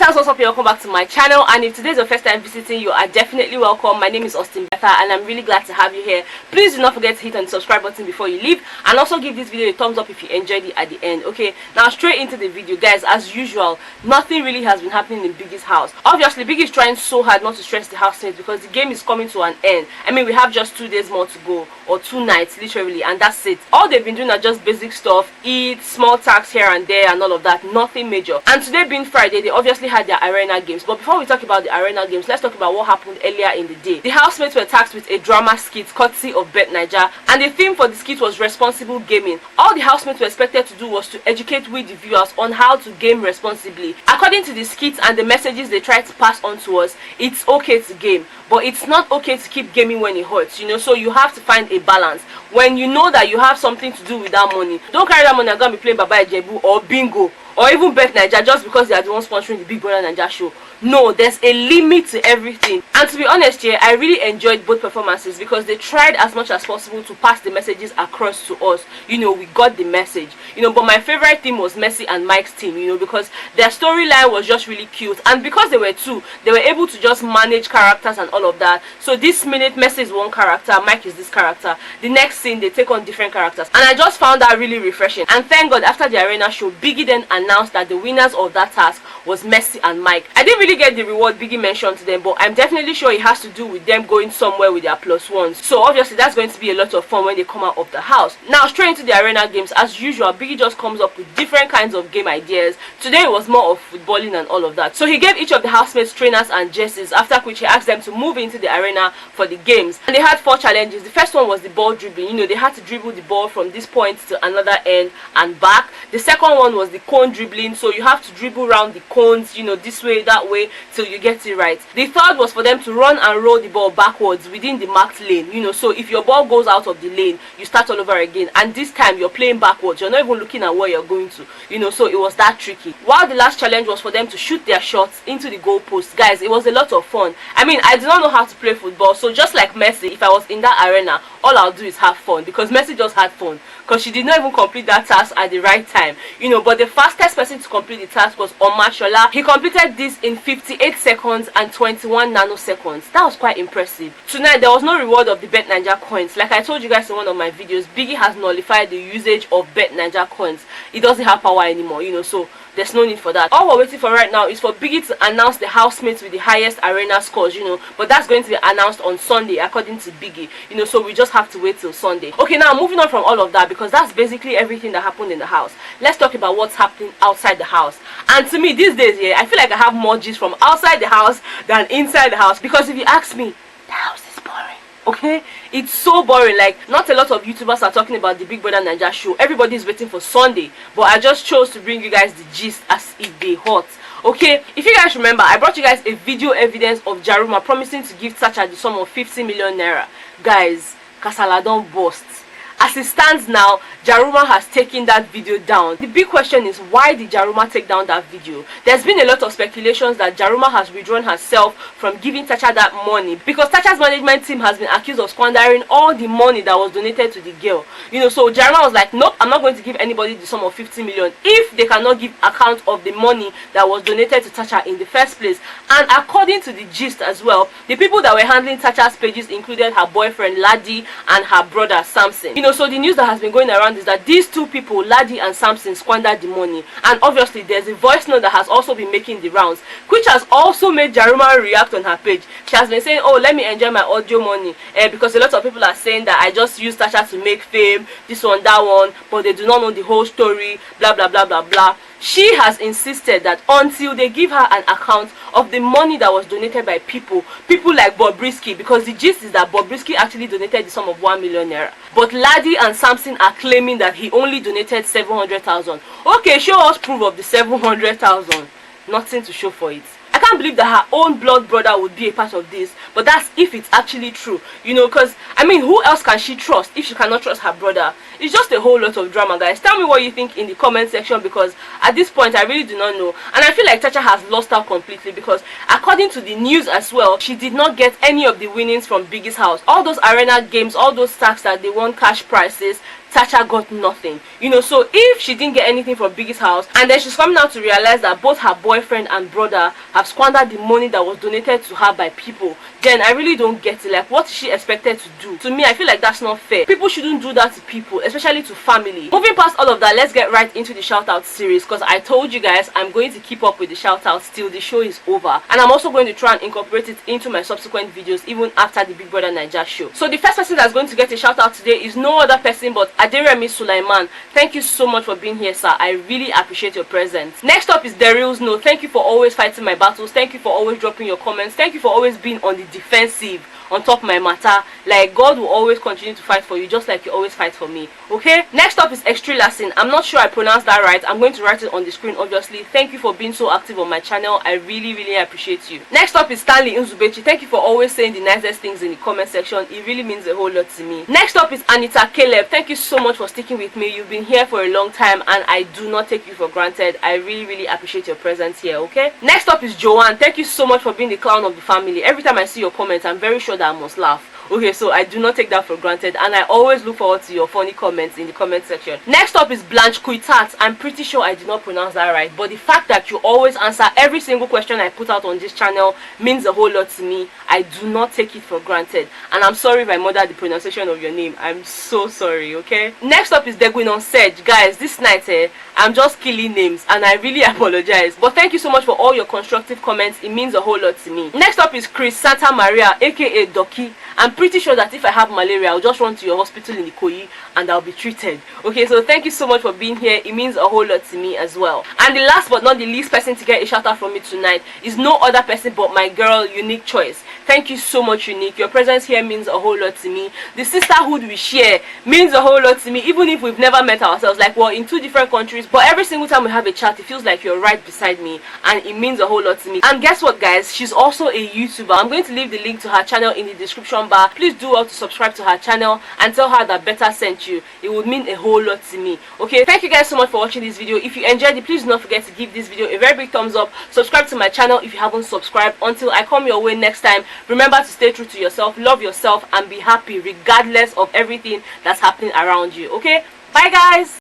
Shoutouts, what's up? Welcome back to my channel, and if today is your first time visiting, you are definitely welcome. My name is Betha, and I'm really glad to have you here. Please do not forget to hit on the subscribe button before you leave, and also give this video a thumbs up if you enjoyed it at the end. Okay, now straight into the video, guys. As usual, nothing really has been happening in Biggie's house. Obviously, Biggie is trying so hard not to stress the housemates because the game is coming to an end. I mean, we have just 2 days more to go, or 2 nights literally, and that's it. All they've been doing are just basic stuff, eat, small tasks here and there, and all of that. Nothing major. And today being Friday, they obviously had their arena games. But before we talk about the arena games, let's talk about what happened earlier in the day. The housemates were tasked with a drama skit courtesy of Bet Naija, and the theme for the skit was responsible gaming. All the housemates were expected to do was to educate we the viewers on how to game responsibly. According to the skits and the messages they tried to pass on to us, it's okay to game, but it's not okay to keep gaming when it hurts, you know. So you have to find a balance. When you know that you have something to do with that money, don't carry that money and go and be playing Baba Ejebu or Bingo or even Bet Naija just because they are the ones sponsoring the Big Brother Naija show. No, there's a limit to everything. And to be honest here, I really enjoyed both performances because they tried as much as possible to pass the messages across to us. You know, we got the message. You know, but my favorite theme was Messi and Mike's team, you know, because their storyline was just really cute. And because they were two, they were able to just manage characters and all of that. So this minute, Messi is one character, Mike is this character. The next scene, they take on different characters. And I just found that really refreshing. And thank God, after the arena show, Biggie then announced that the winners of that task was Messi and Mike. I didn't really get the reward Biggie mentioned to them, but I'm definitely sure it has to do with them going somewhere with their +1s. So obviously that's going to be a lot of fun when they come out of the house. Now straight into the arena games. As usual, Biggie just comes up with different kinds of game ideas. Today it was more of footballing and all of that. So he gave each of the housemates trainers and jerseys, after which he asked them to move into the arena for the games. And they had 4 challenges. The first one was the ball dribbling. You know, they had to dribble the ball from this point to another end and back. The second one was the cone dribbling. So you have to dribble around the cones, you know, this way, that way, till you get it right. The third was for them to run and roll the ball backwards within the marked lane, you know. So if your ball goes out of the lane, you start all over again, and this time you're playing backwards, you're not even looking at where you're going to, you know. So it was that tricky. While the last challenge was for them to shoot their shots into the goalpost. Guys, it was a lot of fun. I mean, I did not know how to play football, so just like Messi, if I was in that arena, all I'll do is have fun, because Messi just had fun because she did not even complete that task at the right time, you know. But the fastest person to complete the task was Omashola. He completed this in 58 seconds and 21 nanoseconds. That was quite impressive. Tonight there was no reward of the Bet Naija coins. Like I told you guys in one of my videos, Biggie has nullified the usage of Bet Naija coins. It doesn't have power anymore, you know, so there's no need for that. All we're waiting for right now is for Biggie to announce the housemates with the highest arena scores, you know, but that's going to be announced on Sunday according to Biggie, you know. So we just have to wait till Sunday. Okay, now moving on from all of that, because that's basically everything that happened in the house, let's talk about what's happening outside the house. And to me these days, yeah, I feel like I have more gist from outside the house than inside the house, because if you ask me, the house is boring. Okay, it's so boring. Like, not a lot of YouTubers are talking about the Big Brother Naija show. Everybody's waiting for Sunday, but I just chose to bring you guys the gist as if they hot. Okay, if you guys remember, I brought you guys a video evidence of Jaruma promising to give Tacha the sum of 50 million naira. Guys, kasala don burst. As it stands now, Jaruma has taken that video down. The big question is, why did Jaruma take down that video? There's been a lot of speculations that Jaruma has withdrawn herself from giving Tacha that money, because Tacha's management team has been accused of squandering all the money that was donated to the girl, you know. So Jaruma was like, nope, I'm not going to give anybody the sum of 50 million if they cannot give account of the money that was donated to Tacha in the first place. And according to the gist as well, the people that were handling Tacha's pages included her boyfriend Ladi and her brother Samson. You know, so the news that has been going around is that these two people, Ladi and Samson, squandered the money. And obviously there's a voice note that has also been making the rounds, which has also made Jaruma react on her page. She has been saying, oh, let me enjoy my audio money, because a lot of people are saying that I just use Tacha to make fame, this one, that one, but they do not know the whole story, blah blah blah blah blah. She has insisted that until they give her an account of the money that was donated by people like Bobrisky, because the gist is that Bobrisky actually donated the sum of 1 million naira, but Ladi and Samson are claiming that he only donated 700,000. Okay, show us proof of the 700,000. Nothing to show for it. I can't believe that her own blood brother would be a part of this, but that's if it's actually true, you know, because I mean, who else can she trust if she cannot trust her brother? It's just a whole lot of drama, guys. Tell me what you think in the comment section, because at this point I really do not know, and I feel like Tacha has lost out completely, because according to the news as well, she did not get any of the winnings from Biggie's house. All those arena games, all those stacks that they won cash prizes, Tacha got nothing. You know, so if she didn't get anything from Biggie's house, and then she's coming out to realize that both her boyfriend and brother have squandered the money that was donated to her by people, then I really don't get it. Like, what is she expected to do? To me, I feel like that's not fair. People shouldn't do that to people, especially to family. Moving past all of that, let's get right into the shout out series, because I told you guys I'm going to keep up with the shout outs till the show is over, and I'm also going to try and incorporate it into my subsequent videos even after the Big Brother Naija show. So the first person that's going to get a shout out today is no other person but Aderemi Sulaiman. Thank you so much for being here, sir. I really appreciate your presence. Next up is Daryl's No. Thank you for always fighting my battles. Thank you for always dropping your comments. Thank you for always being on the defensive on top my matter. Like, God will always continue to fight for you, just like you always fight for me. Okay, next up is Extrilasin. I'm not sure I pronounced that right. I'm going to write it on the screen, obviously. Thank you for being so active on my channel. I really appreciate you. Next up is Stanley Nzubechi. Thank you for always saying the nicest things in the comment section. It really means a whole lot to me. Next up is Anita Caleb. Thank you so much for sticking with me. You've been here for a long time and I do not take you for granted. I really appreciate your presence here. Okay, next up is Joanne. Thank you so much for being the clown of the family. Every time I see your comments, I'm very sure that I must laugh. Okay, so I do not take that for granted, and I always look forward to your funny comments in the comment section. Next up is Blanche Kuitat. I'm pretty sure I did not pronounce that right, but the fact that you always answer every single question I put out on this channel means a whole lot to me. I do not take it for granted, and I'm sorry if I murdered the pronunciation of your name. I'm so sorry. Okay, next up is Degwinon Sedge. Guys, this night I'm just killing names and I really apologize, but thank you so much for all your constructive comments. It means a whole lot to me. Next up is Chris Santa Maria, aka Doki. I'm pretty sure that if I have malaria, I'll just run to your hospital in Ikoyi and I'll be treated. Okay, so thank you so much for being here. It means a whole lot to me as well. And the last but not the least person to get a shout out from me tonight is no other person but my girl, Unique Choice. Thank you so much, Unique. Your presence here means a whole lot to me. The sisterhood we share means a whole lot to me, even if we've never met ourselves. Like, we're in two different countries, but every single time we have a chat, it feels like you're right beside me, and it means a whole lot to me. And guess what, guys? She's also a YouTuber. I'm going to leave the link to her channel in the description bar. Please do well to subscribe to her channel and tell her that Beta sent you. It would mean a whole lot to me. Okay, thank you guys so much for watching this video. If you enjoyed it, please do not forget to give this video a very big thumbs up. Subscribe to my channel if you haven't subscribed. Until I come your way next time, remember to stay true to yourself, love yourself, and be happy regardless of everything that's happening around you. Okay, bye guys.